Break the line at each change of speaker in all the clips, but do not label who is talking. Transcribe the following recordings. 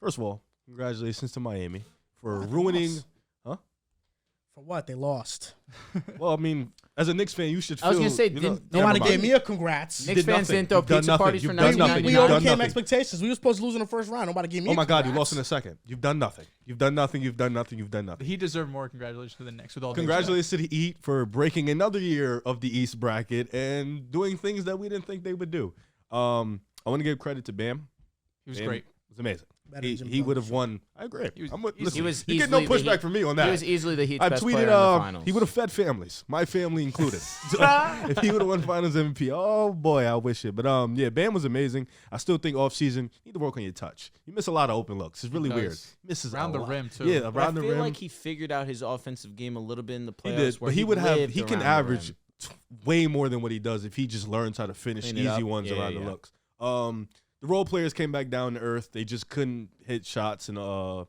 First of all, congratulations to Miami for ruining. Huh?
For what? They lost.
Well, I mean, as a Knicks fan, you should feel.
I was going to say,
nobody gave me a congrats.
Knicks fans didn't throw pizza parties for
You've done nothing.
1999.
We
You've done
overcame
nothing.
expectations. We were supposed to lose in the first round. Nobody gave me
Oh my God, you
congrats.
lost in a second. You've done nothing. You've done nothing. You've done nothing. You've done nothing.
He deserved more congratulations to the Knicks with all.
Congratulations to the Heat for breaking another year of the East bracket and doing things that we didn't think they would do. I want to give credit to Bam.
He was
Bam
great.
was amazing.
Better than
He would have won. I agree.
He was
listen, you get no
easily the
pushback
Heat-
from me on that.
He was easily the Heat's
I
best
tweeted,
player in the finals.
he would have fed families, my family included. So, if he would have won Finals MVP, oh boy, I wish it. But yeah, Bam was amazing. I still think offseason, you need to work on your touch. You miss a lot of open looks. It's really weird. Misses
around
a
the
lot.
rim too.
Yeah,
But
around the
I feel
rim.
like he figured out his offensive game a little bit in the playoffs.
He did,
where
but he can
lived around
average
the rim.
way more than what he does if he just learns how to finish
Clean it
easy
up.
ones
Yeah,
around
yeah.
the looks. The role players came back down to earth. They just couldn't hit shots in the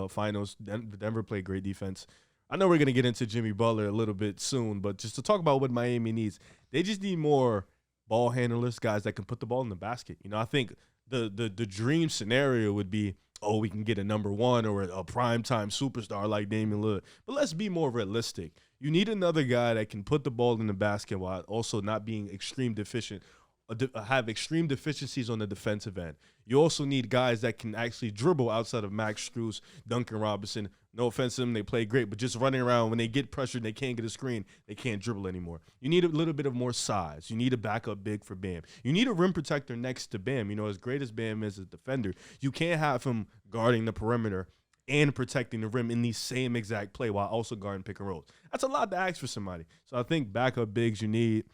finals. Denver played great defense. I know we're gonna get into Jimmy Butler a little bit soon, but just to talk about what Miami needs, they just need more ball handlers, guys that can put the ball in the basket. You know, I think the dream scenario would be, oh, we can get a number one or a primetime superstar like Damian Lillard. But let's be more realistic. You need another guy that can put the ball in the basket while also not being extreme deficient, have extreme deficiencies on the defensive end. You also need guys that can actually dribble outside of Max Strus, Duncan Robinson. No offense to them, they play great, but just running around when they get pressured, they can't get a screen, they can't dribble anymore. You need a little bit of more size. You need a backup big for Bam. You need a rim protector next to Bam. You know, as great as Bam is as a defender, you can't have him guarding the perimeter and protecting the rim in the same exact play while also guarding pick and rolls. That's a lot to ask for somebody. So I think backup bigs, you need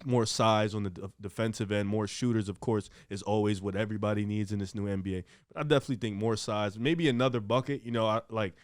more size on the defensive end. More shooters, of course, is always what everybody needs in this new NBA. But I definitely think more size, maybe another bucket. You know,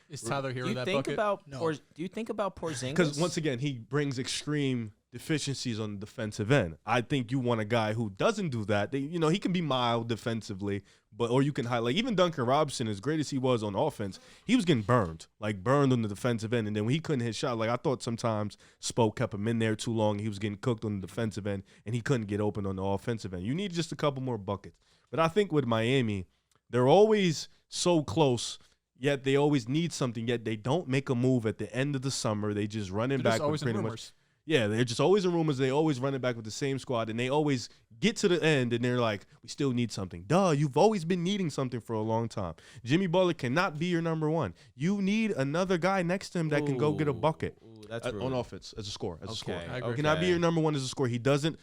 Is Tyler Hero
Do you
that
think
bucket?
about
No.
Do you think about Porzingis?
because once again, he brings extreme deficiencies on the defensive end. I think you want a guy who doesn't do that. He can be mild defensively, or you can highlight. Even Duncan Robinson, as great as he was on offense, he was getting burned on the defensive end. And then when he couldn't hit shot, I thought sometimes Spo kept him in there too long. He was getting cooked on the defensive end, and he couldn't get open on the offensive end. You need just a couple more buckets. But I think with Miami, they're always so close, yet they always need something, yet they don't make a move at the end of the summer. They just run it
They're
back
just always
with pretty
in
much.
rumors.
Yeah, they're just always in rumors. They always run it back with the same squad, and they always get to the end, and they're like, we still need something. Duh, you've always been needing something for a long time. Jimmy Butler cannot be your number one. You need another guy next to him that can go get a bucket
That's
on offense as a scorer.
Okay.
I agree.
He cannot be your number one as a scorer. He doesn't.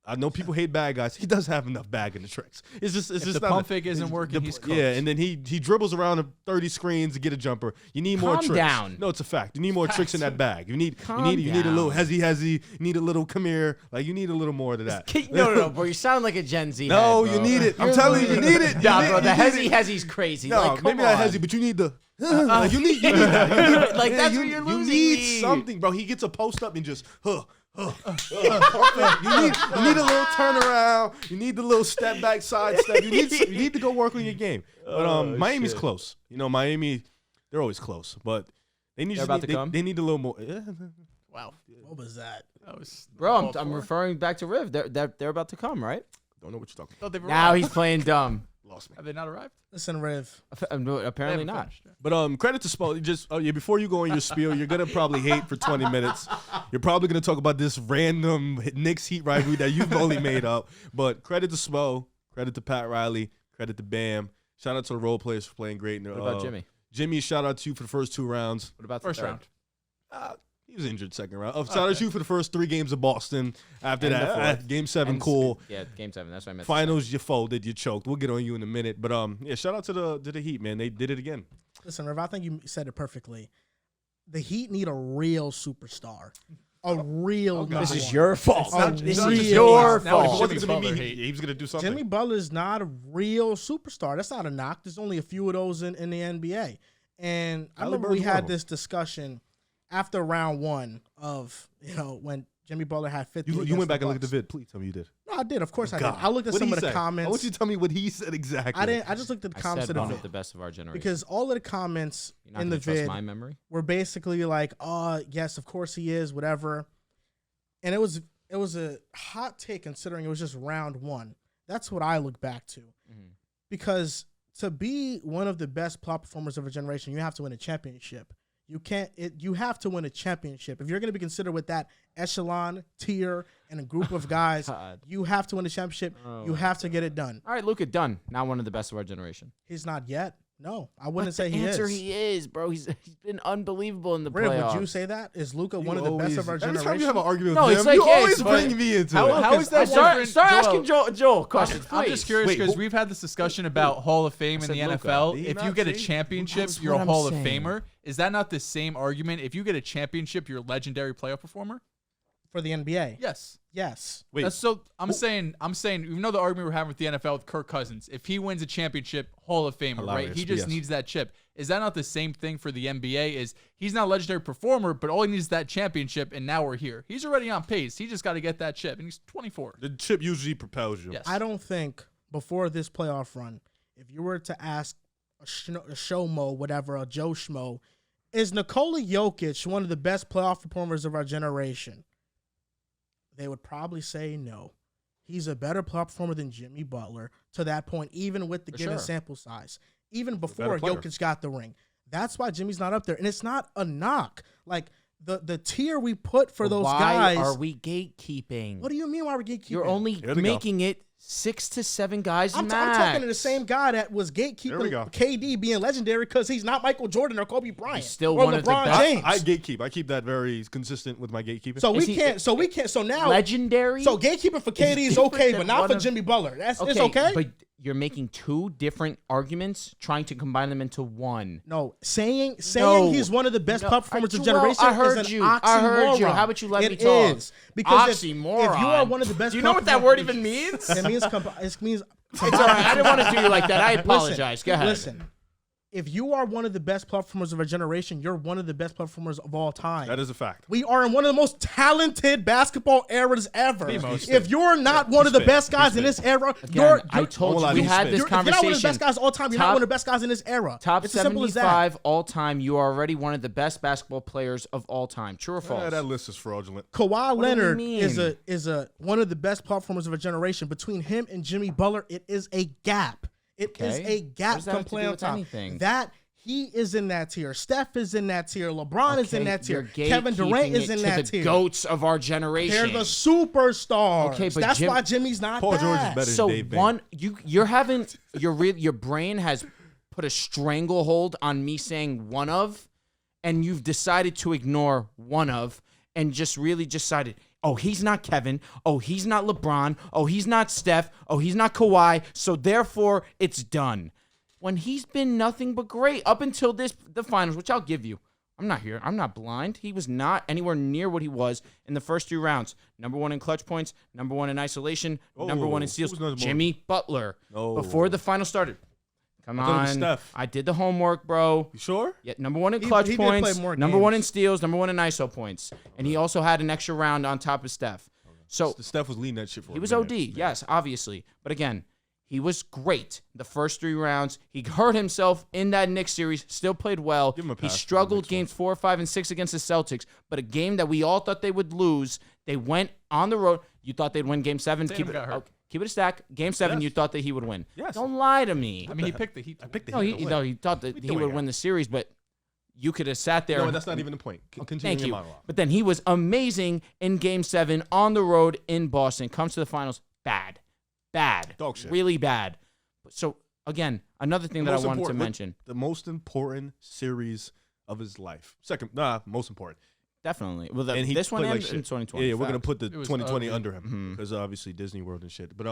I know people hate bad guys. He does have enough bag in the tricks. It's just
If the
not
pump fake isn't working, he's cooked.
Yeah, and then he dribbles around 30 screens to get a jumper. You need more
Calm
tricks.
down.
No, it's a fact. You need more tricks in that bag. You need
Calm
you need a little
down.
hezzy. You need a little come here. You need a little more of that.
No, bro. You sound like a Gen Z.
No,
head,
you
bro.
need it. I'm telling you, you need it.
Nah, bro.
You
The
need it.
hezzy's crazy.
No,
like, come
maybe not
on.
hezzy, but you need the. You need that.
Like, that's
you,
what you're
you
losing
need
me.
something, bro. He gets a post up and just you need a little turnaround. You need the little step back, side step. You need to go work on your game. But Miami's close. Miami, they're always close, but they need
They're about to
they,
come?
they need a little more.
Wow.
What was that?
That was
Bro, I'm referring back to Riv. They're about to come, right?
Don't know what you're talking
Oh, they've
Now
arrived.
he's playing dumb.
about. Lost me.
Have they not arrived?
Listen, Riv.
Apparently
They haven't
not.
finished.
But credit to Spo. Just before you go on your spiel, you're gonna probably hate for 20 minutes. You're probably gonna talk about this random Knicks Heat rivalry that you've only made up. But credit to Spo, credit to Pat Riley, credit to Bam. Shout out to the role players for playing great.
What about Jimmy?
Jimmy, shout out to you for the first 2 rounds.
What about the
First
third?
round.
He was injured second round. Shout out to you for the first 3 games of Boston. After
And the
that,
fourth.
game 7,
And-
cool.
Yeah, game 7. That's what I meant.
Finals, you folded, you choked. We'll get on you in a minute. But yeah, shout out to the Heat, man. They did it again.
Listen, Riv, I think you said it perfectly. The Heat need a real superstar. A real number
This is
one.
your fault.
It's not-
This
it's not
is
just
your
yours.
Now it's
fault.
Jimmy
Wasn't gonna be
Butler
me.
hate.
He was gonna do something.
Jimmy Butler's not a real superstar. That's not a knock. There's only a few of those in the NBA. And I remember we
Halliburton's one
had
of them.
this discussion after round 1 of, when Jimmy Butler had 50.
You
against
went back
the
and looked at the
Bucks.
vid. Please tell me you did.
No, I did. Of course I did.
God.
I looked at
What'd
some
he
of the
say?
comments.
I want you to tell me what he said exactly.
I didn't. I just looked at the
I
comments
said
of
one
the
of the
vid.
best of our generation.
Because all of the comments
You're not
in
gonna
the
trust
vid
my memory.
were basically like, oh, yes, of course he is, whatever. And it was a hot take considering it was just round 1. That's what I look back to.
Mhm.
Because to be one of the best playoff performers of a generation, you have to win a championship. You have to win a championship. If you're going to be considered with that echelon, tier, and a group of guys, you have to win a championship. You have to get it done.
All right, Luka, done. Now one of the best of our generation.
He's not yet. No, I wouldn't
But
say
the
he
answer
is.
he is, bro. He's been unbelievable in the
Riv,
playoffs.
would you say that? Is Luka one of the best of our
Every
generation?
time you have an argument
No,
with
it's
him,
like,
you
yeah,
always
it's
bring
like-
me into
How
it.
is that
Start
different?
asking Joel questions, please.
I'm just curious
Wait,
because
who-
we've had this discussion about Hall of Fame in
said
the
Luka.
NFL.
Did he
If you
not
get a
say-
championship,
That's
you're
what
a
I'm
Hall of
saying.
Famer. Is that not the same argument? If you get a championship, you're a legendary playoff performer?
For the NBA?
Yes.
Yes.
Wait,
That's so I'm saying, you know the argument we're having with the NFL with Kirk Cousins. If he wins a championship, Hall of Famer, right?
Hilarious,
He just
yes.
needs that chip. Is that not the same thing for the NBA? Is he's not a legendary performer, but all he needs is that championship, and now we're here. He's already on pace. He just got to get that chip, and he's 24.
the chip usually propels you.
Yes.
I don't think before this playoff run, if you were to ask a Showmo, whatever, a Joe Schmo, is Nikola Jokic one of the best playoff performers of our generation? They would probably say no. He's a better playoff performer than Jimmy Butler to that point, even with the
For
given
sure.
sample size, even
better
before
player.
Jokic got the ring. That's why Jimmy's not up there. And it's not a knock. Like, the tier we put for those
Why
guys.
are we gatekeeping?
What do you mean why we're gatekeeping?
You're only
Here we go.
making it 6 to 7 guys
I'm
max.
talking to the same guy that was
There we
gatekeeping
go.
KD being legendary because he's not Michael Jordan or Kobe Bryant
He's still
or
one of the
LeBron
best.
James.
I gatekeep. I keep that very consistent with my gatekeeping.
So
Is
we
he-
can't. So we can't. So now.
legendary.
So gatekeeping for KD is
different
okay,
than
but not
one
for
of-
Jimmy Butler. It's okay.
But you're making 2 different arguments, trying to combine them into one.
No, saying
No.
he's one of the best
No,
pop performers of
Joel,
generation
I heard
is an
you.
oxymoron.
I heard you. How about you let me talk?
It is because if you
Oxymoron.
are one of the best,
Do you know
pop
what that word
performers-
even means?
It means it means.
It's all right. I didn't want to do you like that. I apologize. Go ahead.
Listen, if you are one of the best performers of our generation, you're one of the best performers of all time.
that is a fact.
We are in one of the most talented basketball eras ever.
The most.
If you're not one of the
fair.
best guys
He's
in this era,
Again, I told
Hold
you
on,
we
he's
had
fit.
this
you're not one of the
conversation.
best guys all time. You're not
Top-
one of the best guys in this era.
Top
it's as simple as that.
75 all time. You are already one of the best basketball players of all time. True or false?
That list is fraudulent.
Kawhi
do
Leonard
you
is a one of the best performers of a generation. Between him and Jimmy Butler, it is a gap. It is
Okay.
a
What
gap.
does that have to
Play
do
on
with
top.
anything?
That he is in that tier. Steph is in that tier. LeBron is in
Okay,
that tier.
you're
Kevin Durant
gatekeeping
is
it
in
to
that
the
tier.
goats of our
They're
generation.
the superstars.
Okay, but
that's
Jim-
why Jimmy's not
Paul
that.
George is better than
So
Dave Bang.
one, you're having your brain has put a stranglehold on me saying one of, and you've decided to ignore one of, and just really decided, oh, he's not Kevin, oh, he's not LeBron, oh, he's not Steph, oh, he's not Kawhi, so therefore it's done. When he's been nothing but great up until the finals, which I'll give you. I'm not blind. He was not anywhere near what he was in the first 3 rounds. Number 1 in clutch points, number 1 in isolation, number 1 in steals.
who's number one?
Jimmy Butler.
No.
Before the final started. Come
I thought it
on.
was Steph.
I did the homework, bro.
You sure?
Yeah, number 1 in
He-
clutch
he did play
points,
more
number 1 in
games.
steals, number 1 in ISO points. And he also had an extra round on top of Steph. So
Steph was leading that shit for
he
a
was
minute.
OD, yes, obviously. But again, he was great the first 3 rounds. He hurt himself in that Knicks series, still played well.
Give him a
He
pass for the
struggled
Knicks
games 4, 5, and 6 against the Celtics. But a game that we all thought they would lose, they went on the road. You thought they'd win game 7.
Tatum got hurt.
Keep it a stack. Game 7,
Yes.
you thought that he would win.
Yes.
Don't lie to me.
I mean, he picked the Heat.
I picked the
No,
Heat to win.
he thought that
We
he
doing
would
it.
win the series, but you could have sat there.
No,
and-
that's not even the point. Continue
Thank
your
you.
monologue.
But then he was amazing in Game 7 on the road in Boston. Comes to the finals, bad.
Dog shit.
Really bad. So, again, another thing that I
Most
wanted to
important-
mention.
The most important series of his life. Most important.
Definitely. Well,
And he
this one
played like
ended in
shit.
2020.
Yeah, we're gonna
fact.
put the
It was
2020
ugly.
under him
Mhm.
because obviously Disney World and shit. But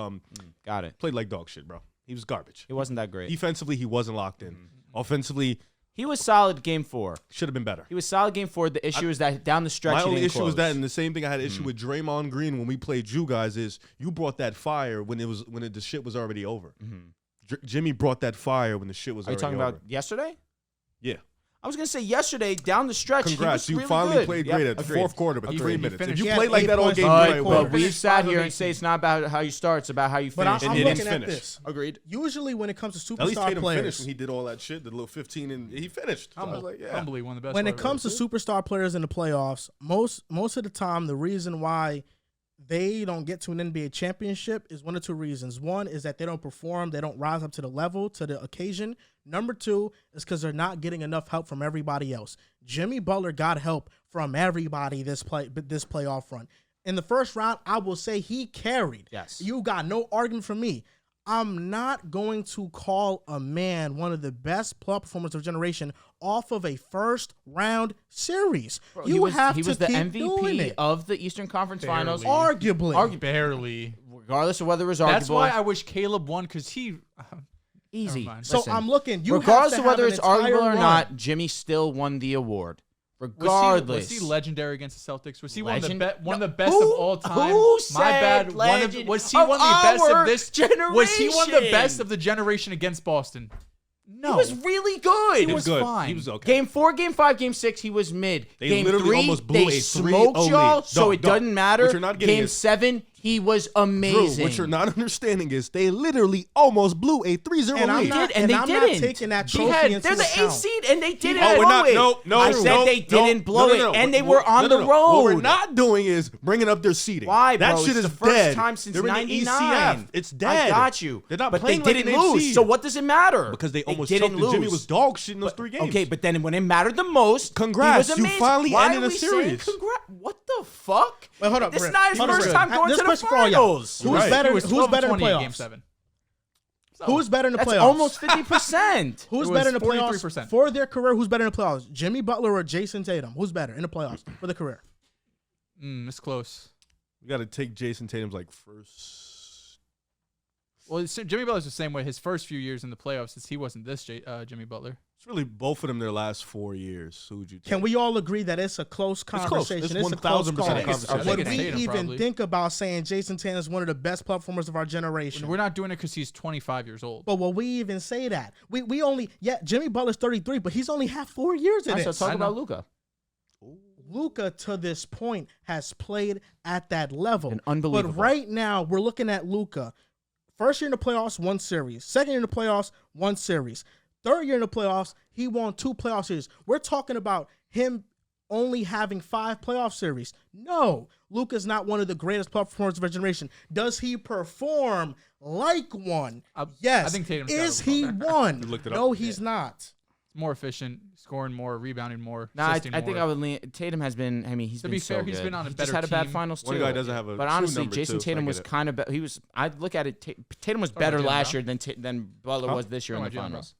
Got it.
played like dog shit, bro. He was garbage.
It wasn't that great.
Defensively, he wasn't locked in. Offensively,
He was solid Game 4.
should have been better.
He was solid Game 4. The issue is that down the stretch,
My
he
only
didn't
issue was
close.
that, and the same thing I had an issue with Draymond Green when we played you guys is you brought that fire when the shit was already over. Jimmy brought that fire when the shit was
Are you
already
talking
over.
about yesterday?
Yeah.
I was going to say yesterday, down the stretch,
Congrats,
he
you
was really
finally
good.
played
Yep,
great at the
agreed.
fourth quarter, but
Agreed.
3
He
minutes. If
finished-
you
He had
played like
8
that all
points
game,
in
you
the
right,
third
well,
quarter.
We've
Finished
sat
5 of
here and
18.
say it's not about how you start, it's about how you
But
finish.
I'm
And he
looking
didn't
at
finish.
this.
Agreed.
Usually, when it comes to
At least
superstar
Tatum finished
players,
when he did all that shit, the little 15, and he finished. So I was like, yeah.
Humbly one of the best.
when it
players
comes to
ever.
superstar players in the playoffs, most of the time, the reason why they don't get to an NBA championship is one of two reasons. One is that they don't perform, they don't rise up to the level, to the occasion. Number two is because they're not getting enough help from everybody else. Jimmy Butler got help from everybody this playoff run. In the first round, I will say he carried.
Yes.
You got no argument from me. I'm not going to call a man one of the best playoff performers of generation off of a first round series.
Bro,
he was the
MVP of the Eastern Conference Finals.
Arguably.
Barely.
Regardless of whether it was arguable.
That's why I wish Caleb won, because he...
Easy.
Never mind.
So
Listen,
I'm looking.
regardless of whether
have
it's
an entire
arguable or
run.
not, Jimmy still won the award. Regardless.
Was he legendary against the Celtics? Was he one of the
Legend?
best of all time?
Who
My bad.
said legend
Was he one of the best
our
of this
generation?
Was he one of the best of the generation against Boston? No.
He was really good.
He was
good.
fine.
He was okay.
Game 4, Game 5, Game 6, he was mid.
They
Game
literally
3,
almost blew
they
a 3-0
smoked y'all,
lead.
so it doesn't matter.
What you're not getting
Game
is-
7, he was
Drew,
amazing.
what you're not understanding is they literally almost blew a 3-0
And I'm
lead.
not,
and they
I'm
didn't.
not taking that
He
trophy
had,
into
they're the 8th
account.
seed, and they didn't
Oh, we're
blow
not.
it.
No.
I said they didn't blow it, and they were on the road.
What we're not doing is bringing up their seeding.
Why,
That
bro?
shit
It's
is
the first
dead.
time since
They're in the
99.
ECF. It's dead.
I got you.
They're not
but
playing
they
like
didn't
an 8th
lose.
seed.
So what does it matter?
Because they almost
didn't
choked. And Jimmy
lose.
was dog shit in those 3 games.
Okay, but then when it mattered the most,
Congrats,
he was
you
amazing.
finally
Why
ended
are
a
we saying
series.
congrats? What the fuck?
Wait, hold up,
This is
Rick.
not his
Hold up,
first
Rick.
time going
This
to the
question for all y'all.
finals.
Who's
Right.
better?
It was
Who's better in the
12-20 in Game
playoffs?
7.
Who's better in the
That's
playoffs?
almost 50%.
Who's
It
better in
was
the playoffs
43%.
for their career? Who's better in the playoffs? Jimmy Butler or Jason Tatum? Who's better in the playoffs for the career?
It's close.
We got to take Jason Tatum's first.
Well, Jimmy Butler's the same way. His first few years in the playoffs, since he wasn't this Jimmy Butler.
It's really both of them their last 4 years. Who would you take?
Can we all agree that it's a close
close.
conversation?
It's
It's a close
1000%
call.
a conversation.
I think
Would
it's
we
Tatum,
even
probably.
think about saying Jason Tatum is one of the best platformers of our generation?
We're not doing it because he's 25 years old.
But will we even say that? We only Jimmy Butler's 33, but he's only had 4 years in
All right, so
it.
talk
I
about
know.
Luka.
Luka to this point has played at that level.
And unbelievable.
But right now we're looking at Luka. First year in the playoffs, 1 series. Second year in the playoffs, 1 series. Third year in the playoffs, he won 2 playoff series. We're talking about him only having 5 playoff series. No, Luka's not one of the greatest playoff performers of our generation. Does he perform like one? Yes.
I think Tatum's
Is
got it
he
over.
one?
You looked it up?
No, he's not.
More efficient, scoring more, rebounding more.
Nah, I
assisting
think
more.
I would lean. Tatum has been. I mean, he's
To
been
be
so
fair,
good.
he's been on a
He
better
just had a bad
team.
finals too.
One guy doesn't have a
But
true
honestly,
number,
Jason
too.
Tatum
I
was
get it.
kind of. He was. I look at it. Tatum was
Talking
better
about Jalen
last
Brown?
year than Butler was this year in the
Talking about Jalen
finals.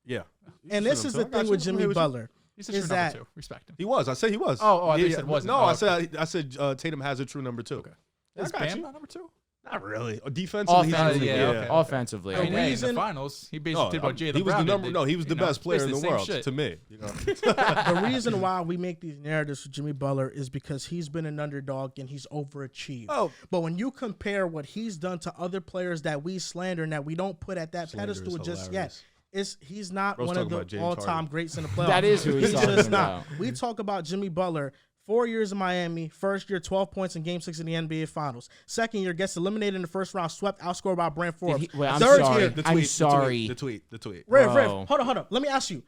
Yeah.
And this is the thing with Jimmy Butler.
He's a
is
true
that
number 2. Respect him.
He was. I said he was.
Oh, I thought you said wasn't.
No,
Oh,
I said Tatum has a true number 2. Okay.
Is
I got
Bam
you.
not number 2?
Not really. Defensively, he's
Offensively,
really
yeah,
good.
okay.
Offensively,
I mean, hey, in
reason-
the finals, he
No,
basically did what Jalen
he was
Brown
the number.
did.
No, he was the best player in the
Basically
world
same shit.
to me. You know?
The reason why we make these narratives for Jimmy Butler is because he's been an underdog and he's overachieved.
Oh.
But when you compare what he's done to other players that we slander and that we don't put at that
Slander is
pedestal just yet,
hilarious.
he's not
Bro's
one of
talking
the
about James
all-time
Harden.
greats in the playoffs.
That is who he's talking
just
about.
not. We talk about Jimmy Butler. 4 years in Miami, first year 12 points in Game 6 in the NBA Finals. Second year gets eliminated in the first round, swept, outscored by Brant Forbes.
Wait, I'm
Third
sorry.
year,
I'm sorry.
The tweet.
Riv,
Bro.
hold on. Let me ask you.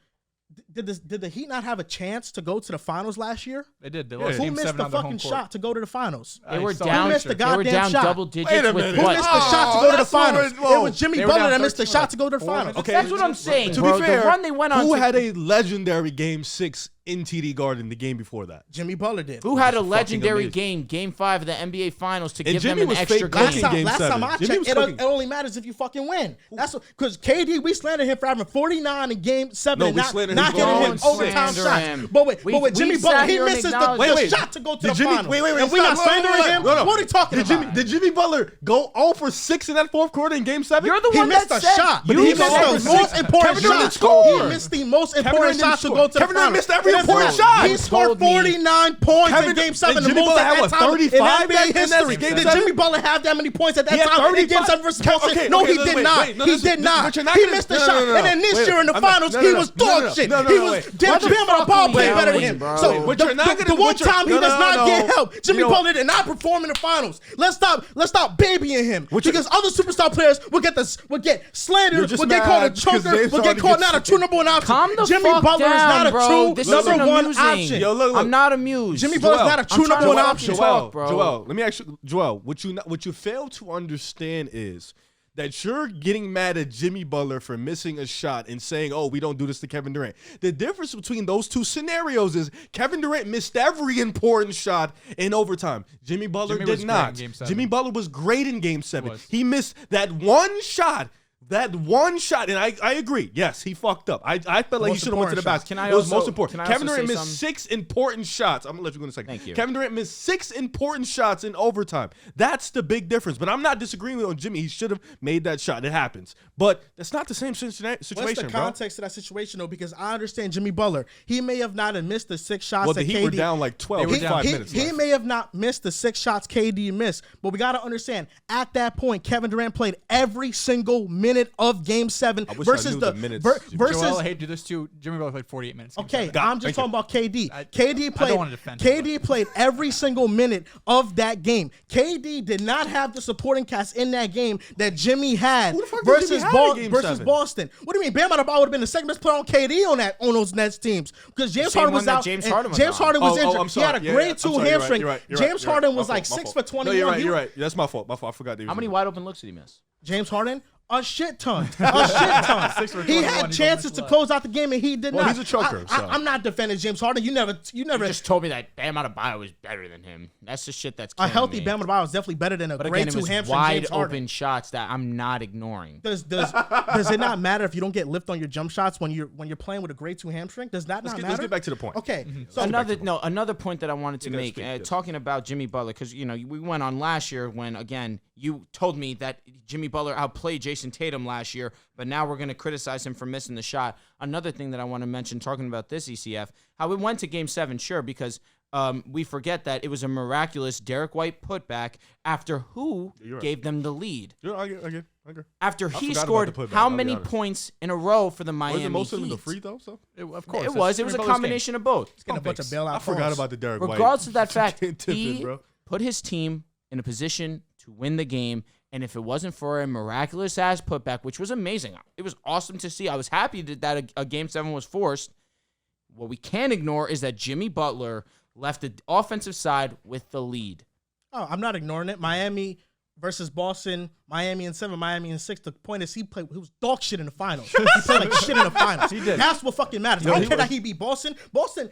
Did the Heat not have a chance to go to the finals last year?
They did. They
Yeah.
lost
Who
Game
missed
7
the
on their
fucking
home court.
shot to go to the finals?
They were
saw
down.
Who missed the
They were
goddamn
down
shot?
double digits
Wait a
with
minute.
Who
what?
missed the shot to go to the
that's what
finals?
it was.
It was Jimmy
They were
Butler
down
that missed the
13
shot to go to the finals.
Okay,
That's what I'm saying,
To
bro.
be fair,
The run they went on.
who
to-
had a legendary Game 6 in TD Garden the game before that?
Jimmy Butler did.
Who had a
fucking
legendary
amazing.
Game 5 of the NBA Finals to
And
give
Jimmy
them an
was
extra
fake
game?
cooking Game
Last
7.
time I
Jimmy was
checked,
cooking.
it only matters if you fucking win. That's because KD, we slandered him for having 49 in Game 7
No,
and
we
not
slandered
not
him
getting
for
him
going
overtime
slander
shots.
him.
But with
We
Jimmy
sat
Butler, he
here and
misses the
acknowledged-
shot to go to the
Jimmy,
finals.
wait,
And we not slandering him? What are we talking about?
Did Jimmy Butler go 0 for 6 in that fourth quarter in Game 7?
You're the
He
one
missed
that
a
said
shot, but
you
he
missed
missed
the
the
six.
most important
Kevin Durant
shot.
scored.
He missed the most
Kevin
important
Durant
shot to
didn't
go to the
score. Kevin Durant
finals.
missed every
It doesn't
important
matter.
shot.
He scored
Told me-
49 points
Kevin-
in Game
and
7. The
Jimmy
most
Butler
at
had,
that
what,
time in
35
NBA
in that
history.
Game
Did
7?
Jimmy Butler have that many points at that
He had
time in Game
35.
7 versus Boston?
Okay,
No,
okay,
he did
wait,
not.
wait, no,
He
this-
did
this-
not.
but you're not
He
gonna-
missed the
no, no,
shot.
no, no.
And then this
Wait,
year in the
I'm not-
finals,
no,
he
no,
was
no,
dog
no,
shit.
no, no,
He
no,
was
wait.
damn
What the
damn
fuck
ball
we
playing better than
yelling,
him.
bro?
So
What
the
you're not gonna-
the one
what you're-
time he
no,
does
no,
not
no.
get help, Jimmy
You know-
Butler did not perform in the finals. Let's stop babying him. Because other superstar players will get
You're
slandered,
just
will get called a
mad because
choker,
James
will get
Harden
called
gets-
not a true number one option.
Calm the
Jimmy
fuck
Butler is
down,
not a
bro.
true
This
No,
number one
amusing.
option.
Yo, look.
I'm not amused.
Jimmy Butler's not a true
trying
number
to
one
fucking
option.
talk, bro.
Joel, let me ask you, Joel, what you fail to understand is that you're getting mad at Jimmy Butler for missing a shot and saying, "Oh, we don't do this to Kevin Durant." The difference between those two scenarios is Kevin Durant missed every important shot in overtime. Jimmy Butler
Jimmy was
did
great in
not.
Game 7.
Jimmy Butler was great in Game 7.
was.
He missed that one shot. And I agree. Yes, he fucked up. I felt like he
Most
should have went to the
important
basket.
Can I
it was
also-
most important.
can I
Kevin
also
Durant
say
missed
something?
6 important shots. I'm gonna let you go in a second.
Thank you.
Kevin Durant missed 6 important shots in overtime. That's the big difference. But I'm not disagreeing with on Jimmy. He should have made that shot. It happens. But that's not the same situation,
What's the
bro.
context of that situation, though? Because I understand Jimmy Butler. He may have not missed the 6 shots
Well,
that
the
KD.
Heat were down like 12
They were
with
down.
5
he,
minutes
he
left.
may have not missed the 6 shots KD missed, but we got to understand at that point, Kevin Durant played every single minute of Game 7
I wish I
versus
knew
the
the minutes, Jimmy.
versus.
Joel, I hate to do this too. Jimmy Butler played 48 minutes. Game
Okay,
7.
I'm just
Thank
talking
you.
about KD.
I
KD
don't
played.
wanna defend him,
KD played every single minute of that game. KD did not have the supporting cast in that game that Jimmy had
Who the fuck did
versus
Jimmy have in Game
versus
7?
Boston. What do you mean? Bam Adebayo would have been the second best player on KD on those Nets teams because James
Same
Harden
one
was
that
out.
James
and
Harden was
James
on.
Harden was
Oh,
injured.
I'm
He had a
sorry. Yeah,
grade
I'm
2
sorry. You're right.
hamstring.
You're right.
James Harden was
My
like
fault.
6 for 21.
No, you're right.
He-
You're right. That's my fault. I forgot.
How many wide open looks did he miss?
James Harden? A shit ton. A shit ton.
6 for
He
21,
had
he
chances
don't
to
miss
close out the game, and he did
Well,
not.
he's a choker, so.
I'm not defending James Harden. You never.
You just told me that Bam Adebayo was better than him. That's the shit that's
A
killing
healthy
me.
Bam Adebayo is definitely better than a
But
grade
again, it
2
was
hamstring
wide
James Harden.
open shots that I'm not ignoring.
Does it not matter if you don't get lift on your jump shots when you're playing with a grade 2 hamstring? Does that not matter?
Let's get back to the point.
Okay, so
Another point that I wanted to
gotta
make,
speak, yes.
talking about Jimmy Butler, because we went on last year when again you told me that Jimmy Butler outplayed Jason Tatum last year, but now we're going to criticize him for missing the shot. Another thing that I want to mention, talking about this ECF, how it went to Game 7, sure, because we forget that it was a miraculous Derek White putback after who
You're right.
gave them the lead.
Yeah, I agree.
After he
forgot about
scored
the putback,
how
I'll be
many
honest.
points in a row for the Miami
Was it most of them
Heat?
the free throw? So
Of course.
It was a combination of both.
getting a bunch of bailout.
I forgot
calls.
about the Derek White.
Regardless of that fact,
Tip it,
he
bro.
put his team in a position to win the game. And if it wasn't for a miraculous ass putback, which was amazing, it was awesome to see. I was happy that a Game 7 was forced. What we can't ignore is that Jimmy Butler left the offensive side with the lead.
Oh, I'm not ignoring it. Miami versus Boston. Miami in 7, Miami in 6. The point is he was dog shit in the finals. He played like shit in the finals. He
did.
That's what fucking matters. I don't care that he beat Boston. Boston.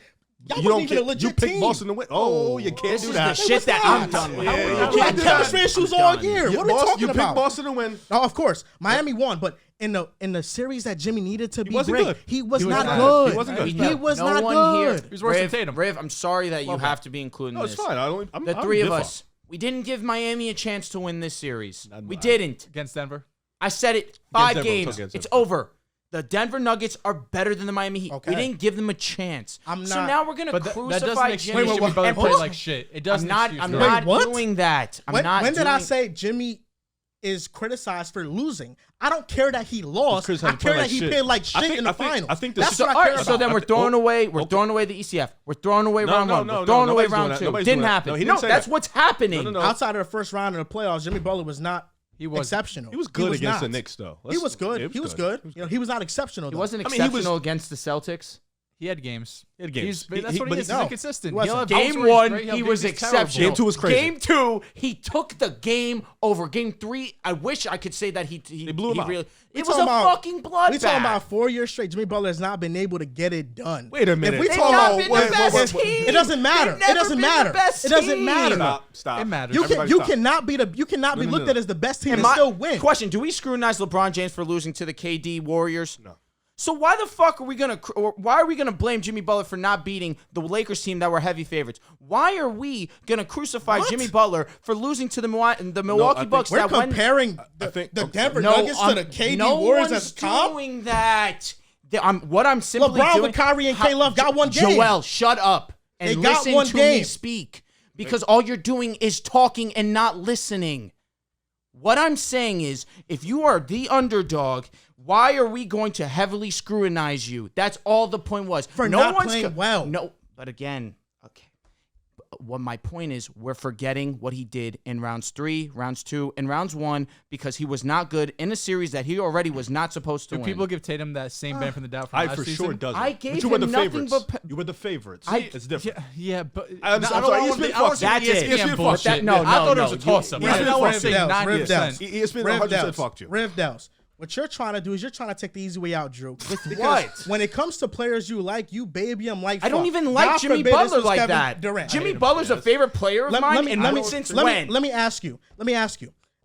Y'all
You
wasn't even a
you
legit
picked
team.
Boston to win. Oh, you can't
This
do
is
that.
the shit that I'm done with.
Yeah,
How-
you
how-
can't
had
do
chemistry
that.
issues all
Done.
year.
Yeah,
What are we talking
you
about?
picked Boston to win.
Oh, of course, Miami won, but in the series that Jimmy needed to be
wasn't
great,
good.
he was
He was
not
not
good.
good. He wasn't good.
He was
no
not
one
good.
here.
He was worse than Tatum.
Rav, I'm sorry that you
Love
have
that.
to be included
No,
in
it's
this.
fine. I'm
The
I'm
three of
different.
us, we didn't give Miami a chance to win this series.
Not
We
mine.
didn't.
Against Denver.
I said it 5
Denver,
games.
against
It's
Denver.
over. The Denver Nuggets are better than the Miami Heat.
Okay.
We didn't give them a chance.
I'm
So
not-
now we're gonna
But that doesn't
crucify
excuse
Jimmy.
Jimmy Butler
and
played
put-
like shit. It
I'm
doesn't
not.
excuse
I'm
that.
not
what?
doing that. I'm
When,
not.
when did I
doing-
say Jimmy is criticized for losing? I don't care that he lost.
He's
I
criticized for
care
playing
that
like
he
shit.
played like shit in the finals.
I think the
That's
situ-
what
All
I care
right,
about.
so then we're throwing away. We're throwing away the ECF. We're throwing away
No,
round
no,
one.
no,
We're throwing
no,
away
nobody's doing
round
that.
two.
Nobody's
Didn't
doing that.
happen.
No, he didn't say
that's
that.
what's happening.
No.
Outside of the first round of the playoffs, Jimmy Butler was not
was.
exceptional.
He was good against
not.
the Knicks, though.
He was good.
Yeah,
He was good. You know, he was not exceptional.
He
though.
wasn't
I mean, he
exceptional
was-
against the Celtics.
He had games.
He had games.
That's what he is. He's
no,
inconsistent.
he wasn't.
He'll have
Game
games where he's
1,
great, he'll
he
have
was
games he's terrible.
exceptional.
Game 2 was crazy.
Game 2, he took the game over. Game 3, I wish I could say that he
blew him
he
out.
really.
We
It was a
talking about-
fucking bloodbath.
We talking about 4 years straight. Jimmy Butler has not been able to get it done.
Wait a minute.
If we
They've
talking
not
about
been the best team.
it doesn't matter.
They've
It
never
doesn't
been the
matter.
best
It doesn't
team.
matter.
Stop.
It matters.
You
Everybody
can
stop.
you cannot be
No,
looked
no.
at as the best team
Am
and
I-
still win.
Question: do we scrutinize LeBron James for losing to the KD Warriors?
No.
So why the fuck are we gonna? Or why are we gonna blame Jimmy Butler for not beating the Lakers team that were heavy favorites? Why are we gonna crucify
What?
Jimmy Butler for losing to the Milwaukee
I think-
Bucks?
We're
that went
comparing
I
the,
think-
the
I'm
Denver
sorry.
Nuggets to the KD
no
Warriors
one's
as comp.
doing that. What I'm simply
LeBron
doing.
with Kyrie and K-Love got one game.
Joel, shut up and
They got
listen
one
to me
game.
speak, because all you're doing is talking and not listening. What I'm saying is, if you are the underdog, why are we going to heavily scrutinize you? That's all the point was.
For not playing well.
No, but again, okay. what my point is, we're forgetting what he did in rounds 3, rounds 2, and rounds 1 because he was not good in a series that he already was not supposed to
Do
win.
people give Tatum that same benefit from the doubt from last
for
season?
sure doesn't.
I gave
but you were
him
the
nothing
favorites.
but
You were the favorites.
I-
It's different.
Yeah, but
I'm
I
sorry,
don't
ESPN
want to
fucked you.
That's it.
ESPN
ESPN
bullshit.
fucked you. No,
I thought
no,
it was a
no.
toss-up.
You-
I don't want to
Riv
say
Dehls,
90%.
ESPN
Riv
100%
Dehls,
fucked you.
Riv Dehls. What you're trying to do is you're trying to take the easy way out, Drew. Because
what?
when it comes to players you like, you baby them like
I don't
fuck.
even like
God
Jimmy
forbid this
Butler
was
like
Kevin
that.
Durant.
Jimmy Butler's a favorite player of mine, and since when?
Let me ask you.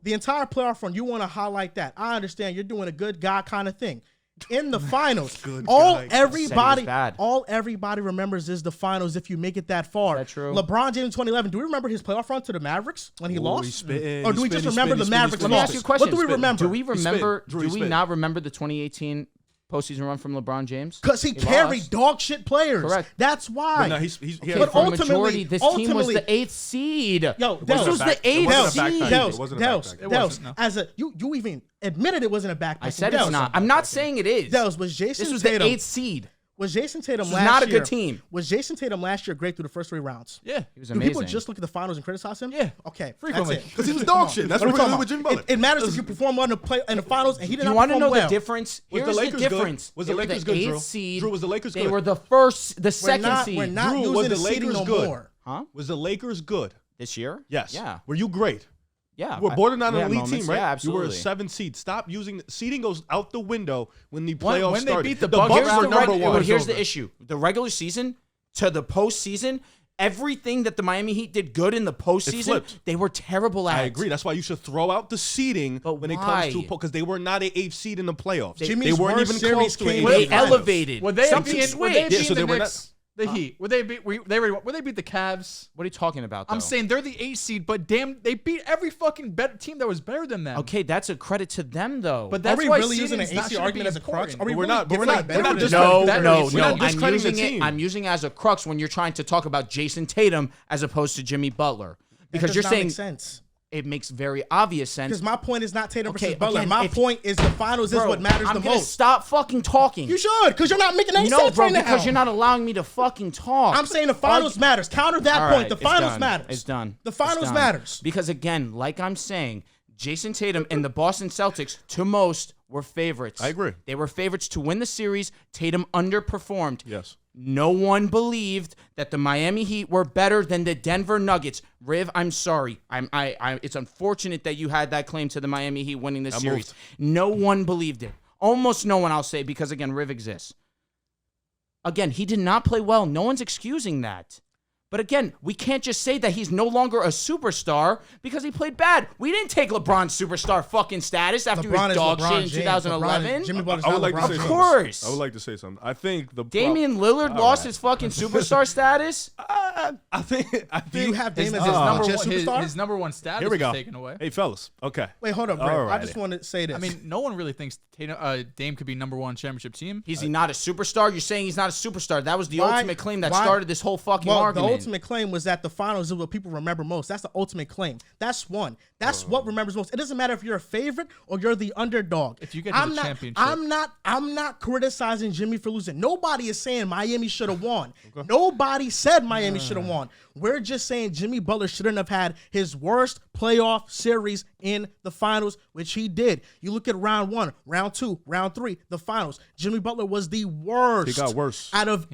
The entire playoff run, you want to highlight that. I understand you're doing a good guy kind of thing. In the finals, all everybody remembers is the finals if you make it that far.
That true?
LeBron James in 2011, do we remember his playoff run to the Mavericks when he lost?
he's spitting,
Or do we
he's
just
spitting,
remember
he's
the
spitting,
Mavericks
he's
Let me
lost?
ask you a question.
What do we remember?
Do we remember?
Drew,
Do
he's
we
spitting.
not remember the 2018 postseason run from LeBron James?
Because he carried
lost.
dog shit players.
Correct.
That's why.
But no, he
Okay,
had
But
for a
ultimately-
majority, this team was
ultimately-
the 8th seed.
Yo,
this
Dehls,
was the
it
8th
wasn't a
seed.
backpack.
Dehls,
It wasn't a
Dehls,
backpack.
It
Dehls,
wasn't, no.
as a you even admitted it wasn't a backpack.
I said
Dehls,
it's not. I'm not saying it is.
Dehls, was Jason
This was
Tatum.
the 8th seed.
Was Jason Tatum
This was
last
not a
year?
good team.
Was Jason Tatum last year great through the first 3 rounds?
Yeah.
He was
Do
amazing.
people just look at the finals and criticize him?
Yeah.
Okay.
Frequently.
That's it.
Because he was
Come
dog
on.
shit. That's
What
what
are
we're
we
doing with
talking
Jimmy
about?
Butler.
It matters if you perform on in the finals and he did
You
not
want to
perform
know
well.
the difference?
Was
Here's
the
the
Lakers good?
difference.
Was
They
the
were
Lakers
the
good,
8th
Drew?
seed.
Drew, was the Lakers
They
good?
were the second seed.
We're not
Drew, was
using
the
the seeding
Lakers
no
good?
more.
Huh?
Was the Lakers good?
This year?
Yes.
Yeah.
Were you great?
Yeah.
You were borderline
we
an
had
elite
moments.
team, right?
Yeah,
You were
absolutely.
a 7 seed. Stop using seeding goes out the window when the
When-
playoffs
when they
started.
beat the Bucks
Here's
were
round
the
number
reg-
one.
but here's
It's over.
the issue. The regular season to the postseason, everything that the Miami Heat did good in the postseason,
flipped.
they were terrible at.
I agree. That's why you should throw out the seeding
But
when it
why?
comes to because they were not an 8th seed in the playoffs.
Jimmy's
they weren't
worst
even
series
close to an
came
8th
in
They
the finals.
elevated.
Would they
Something
beat? Would
switched.
they
Yeah, so
beat
they
the
were not-
Knicks? The Heat. Would they beat? Would they beat the Cavs?
What are you talking about, though?
I'm saying they're the 8th seed, but damn, they beat every fucking better team that was better than them.
Okay, that's a credit to them, though.
But
Are
that's
we
why
really using an
seeding's not-
AC
shouldn't
argument
be
as a crux?
important.
Are we
But we're
really
not- but we're
giving
not-
that
we're not
benefit
just
of
like-
the
no,
that-
no,
we're
no.
not discrediting the team.
I'm using it as a crux when you're trying to talk about Jason Tatum as opposed to Jimmy Butler. Because
does
you're
not
saying
make sense.
it makes very obvious sense.
Because my point is not Tatum
Okay,
versus Butler.
again,
My
if-
point is the finals is
Bro,
what matters
I'm
the
gonna
most.
stop fucking talking.
You should, because you're not making any
No,
sense
bro,
right now.
because you're not allowing me to fucking talk.
I'm saying the finals matters. Counter that
All
point.
right,
The
it's
finals
done.
matters.
It's done.
The
It's
finals
done.
matters.
Because again, like I'm saying, Jason Tatum and the Boston Celtics, to most, were favorites.
I agree.
They were favorites to win the series. Tatum underperformed.
Yes.
No one believed that the Miami Heat were better than the Denver Nuggets. Riv, I'm sorry. It's unfortunate that you had that claim to the Miami Heat winning this series. No one believed it. Almost no one, I'll say, because again, Riv exists. Again, he did not play well. No one's excusing that. But again, we can't just say that he's no longer a superstar because he played bad. We didn't take LeBron's superstar fucking status after he
LeBron
was
is
dog
LeBron
shit in
James.
2011.
Jimmy Butler's
I would
not
like to
LeBron
say
James.
Of
something.
course.
I would like to say something. I think the
Damian Lillard
All
lost
right.
his fucking superstar status.
I think.
Do you have
His,
Dame
his
as a
number
legit
one,
superstar?
his number one status
Here we go.
was taken away.
Hey, fellas. Okay.
Wait, hold up, Brad.
All
I just
righty.
want to say this.
I mean, no one really thinks Dame could be number one championship team.
Is he not a superstar? You're saying he's not a superstar. That was the
Why-
ultimate claim that
why-
started this whole fucking
well,
argument.
the ultimate claim was that the finals is what people remember most. That's the ultimate claim. That's one. That's what remembers most. It doesn't matter if you're a favorite or you're the underdog.
If you get to the championship.
I'm not criticizing Jimmy for losing. Nobody is saying Miami should have won. Nobody said Miami should have won. We're just saying Jimmy Butler shouldn't have had his worst playoff series in the finals, which he did. You look at round 1, round 2, round 3, the finals. Jimmy Butler was the worst.
He got worse.
Out of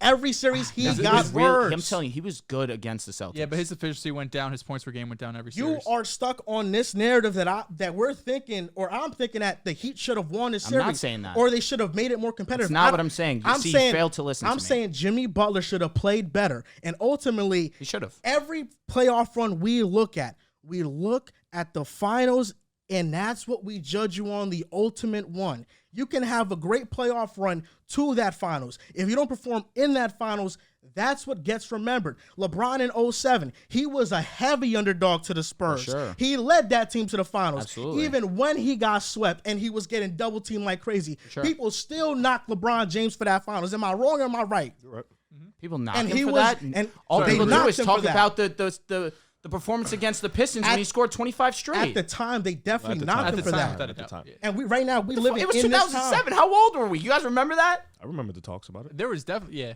every series he
He
got
was real-
worse.
I'm telling you, he was good against the Celtics.
Yeah, but his efficiency went down. His points per game went down every
You
series.
are stuck on this narrative that we're thinking, or I'm thinking that the Heat should have won this
I'm
series.
not saying that.
Or they should have made it more competitive.
That's not what I'm saying. You see, you failed to listen to
I'm
me.
saying Jimmy Butler should have played better. And ultimately,
He should have.
every playoff run we look at the finals, and that's what we judge you on, the ultimate one. You can have a great playoff run to that finals. If you don't perform in that finals, that's what gets remembered. LeBron in 2007, he was a heavy underdog to the Spurs.
sure.
He led that team to the finals.
Absolutely.
Even when he got swept and he was getting double teamed like crazy,
Sure.
people still knocked LeBron James for that finals. Am I wrong or am I right?
People knock
And
him
he
for
was-
that.
and
all
they
people do
knocked
is
him
talk
for that.
about the performance against the Pistons when he scored 25 straight.
At the time, they definitely
At the
knocked
time.
him
At the
for
time,
that.
without a
At the
doubt.
time.
Yeah.
And we right now we live in
It was
this time.
2007. How old were we? You guys remember that?
I remember the talks about it.
There was definitely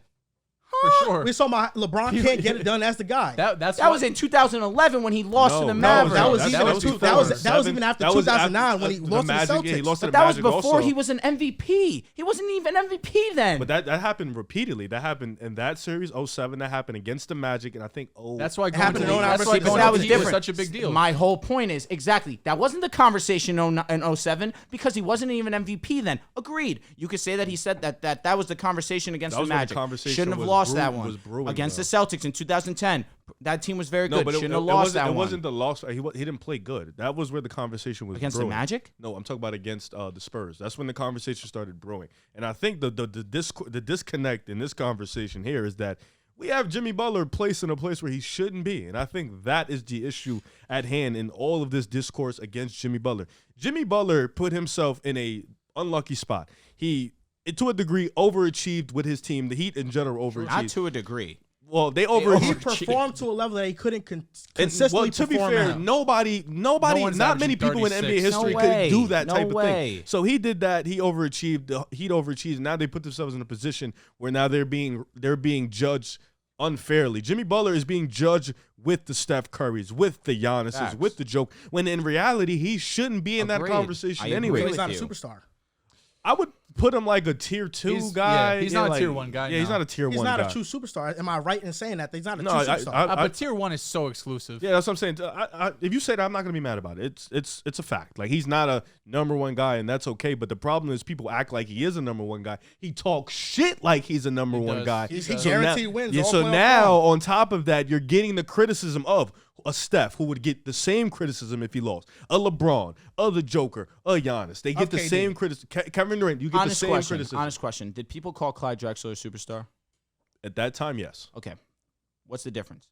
For sure.
We saw LeBron can't get it done. That's the guy.
That's
That was in 2011 when he lost to the Mavericks.
That was
that was
even after
that was
2009 when he
the
lost to the
Magic.
Celtics.
Yeah, he lost to
But
the
that was
Magic
before
also.
he was an MVP. He wasn't even MVP then.
But that happened repeatedly. That happened in that series, 07. That happened against the Magic, and I think
That's why going
happened
to
in
the-
09
that's why
versus
going
that
to
was
the Heat
different.
such a big deal.
My whole point is exactly that wasn't the conversation in 07 because he wasn't even MVP then. Agreed. You could say that he said that was the conversation against
That
the
was when the
Magic.
conversation
Shouldn't have
was
lost that
brewing-
one
was brewing,
against
though.
the Celtics in 2010. That team was very
no,
good.
but
Shouldn't have lost that
it
one.
wasn't the loss. He didn't play good. That was where the conversation was
Against
brewing.
the Magic?
No, I'm talking about against the Spurs. That's when the conversation started brewing. And I think the disconnect in this conversation here is that we have Jimmy Butler placed in a place where he shouldn't be. And I think that is the issue at hand in all of this discourse against Jimmy Butler. Jimmy Butler put himself in a unlucky spot. He, to a degree, overachieved with his team. The Heat in general overachieved.
Not to a degree.
Well, they
He
overachieved.
performed to a level that he couldn't
And,
consistently
to be
perform
fair,
at.
nobody,
one's
not many
averaging
people in
36.
NBA history
No
could
way.
do that
No
type of
way.
thing. So he did that. He overachieved. The Heat overachieved. Now they put themselves in a position where now they're being judged unfairly. Jimmy Butler is being judged with the Steph Currys, with the Giannis's,
Facts.
with the joke. When in reality, he shouldn't be in that
Agreed.
conversation
I agree
anyway.
So
with
he's not a
you.
superstar.
I would put him like a tier 2
He's-
guy.
yeah, he's not a
like-
tier 1 guy,
Yeah, he's
no.
not a tier
He's
1
not
guy.
a true superstar. Am I right in saying that? He's not a
No,
true
I-
superstar.
But tier 1 is so exclusive.
Yeah, that's what I'm saying. If you say that, I'm not gonna be mad about it. It's a fact. Like, he's not a number 1 guy, and that's okay. But the problem is people act like he is a number 1 guy. He talks shit like he's a number
He
1
does.
guy.
He
He
does.
guaranteed wins.
Yeah,
all
so
playoff
now
run.
on top of that, you're getting the criticism of a Steph, who would get the same criticism if he lost. A LeBron, the Joker, a Giannis. They get the
KD.
same criticism. Kevin Durant, you get
Honest
the same
question.
criticism.
Honest question. Did people call Clyde Drexler a superstar?
At that time, yes.
Okay. What's the difference?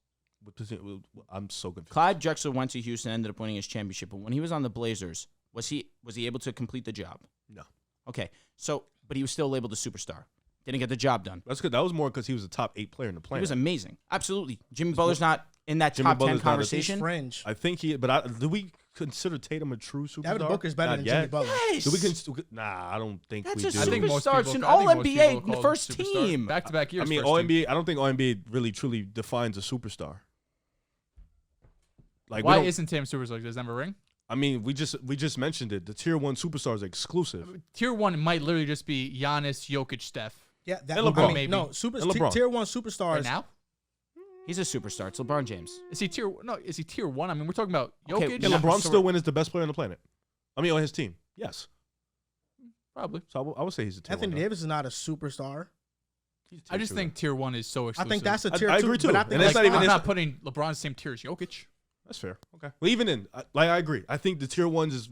I'm so confused.
Clyde Drexler went to Houston, ended up winning his championship. But when he was on the Blazers, was he able to complete the job?
No.
Okay. So, but he was still labeled a superstar. Didn't get the job done.
That's good. That was more because he was a top 8 player in the
He
planet.
was amazing. Absolutely. Jimmy Butler's not in that
Jimmy
top 10
Butler's not a-
He's
conversation.
fringe.
I think do we consider Tatum a true superstar?
Devin Booker's better
Not
than
yet.
Jimmy Butler.
Yes.
Do we Nah, I don't think
That's
we
a
do.
I think most
superstar.
people,
It's an
I think most
All-NBA,
people
the
call
first
him superstar.
team.
Back-to-back years.
I mean,
first team.
NBA. I don't think NBA really truly defines a superstar. Like,
Why
we don't-
isn't Tatum superstar? Does he have a ring?
I mean, we just mentioned it. The tier 1 superstar is exclusive.
Tier 1 might literally just be Giannis, Jokic, Steph.
Yeah, that
And LeBron.
Maybe.
no
And LeBron.
tier 1
Right
superstars.
now?
He's a superstar. It's LeBron James.
Is he tier? No, is he tier 1? I mean, we're talking about
Okay,
Jokic.
Yeah,
Yeah,
LeBron
so
still win as the best player on the planet. I mean, on his team. Yes.
Probably.
So I would say he's a tier
Anthony
1 guy.
Davis is not a superstar.
He's a tier
I just
2
think
guy.
tier 1 is so
I
exclusive.
think that's a tier
I
2.
agree, too.
But I think
And it's
like,
not even-
I'm
it's-
not putting LeBron the same tier as Jokic.
That's fair. Okay. Well, even in I agree. I think the tier 1s is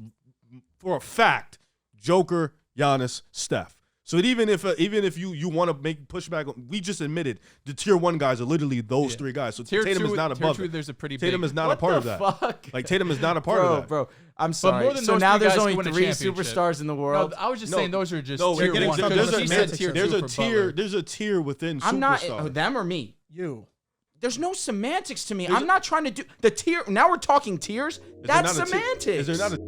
for a fact Joker, Giannis, Steph. So even if you want to make pushback, we just admitted the tier 1 guys are literally those 3 guys. So
Tier
Tatum
2,
is not
tier
above
2,
it.
there's a pretty
Tatum
big.
is not a
What
part
the
of that.
fuck?
Like, Tatum is not a part of that.
Bro, I'm
more
sorry.
than
So
those
now
three
there's
guys
only
could win a
3
championship.
superstars in the
No,
world.
I was just
No,
saying those are just
no,
tier
we're getting
1.
some-
Because
there's
she
a-
said tier 2
There's a
for
tier.
Butler.
There's a tier within
I'm not
superstar.
them or me.
you.
There's no semantics to me. I'm not trying to do the tier. Now we're talking tiers.
Is there
That's
not a tier-
semantics.
Is there not a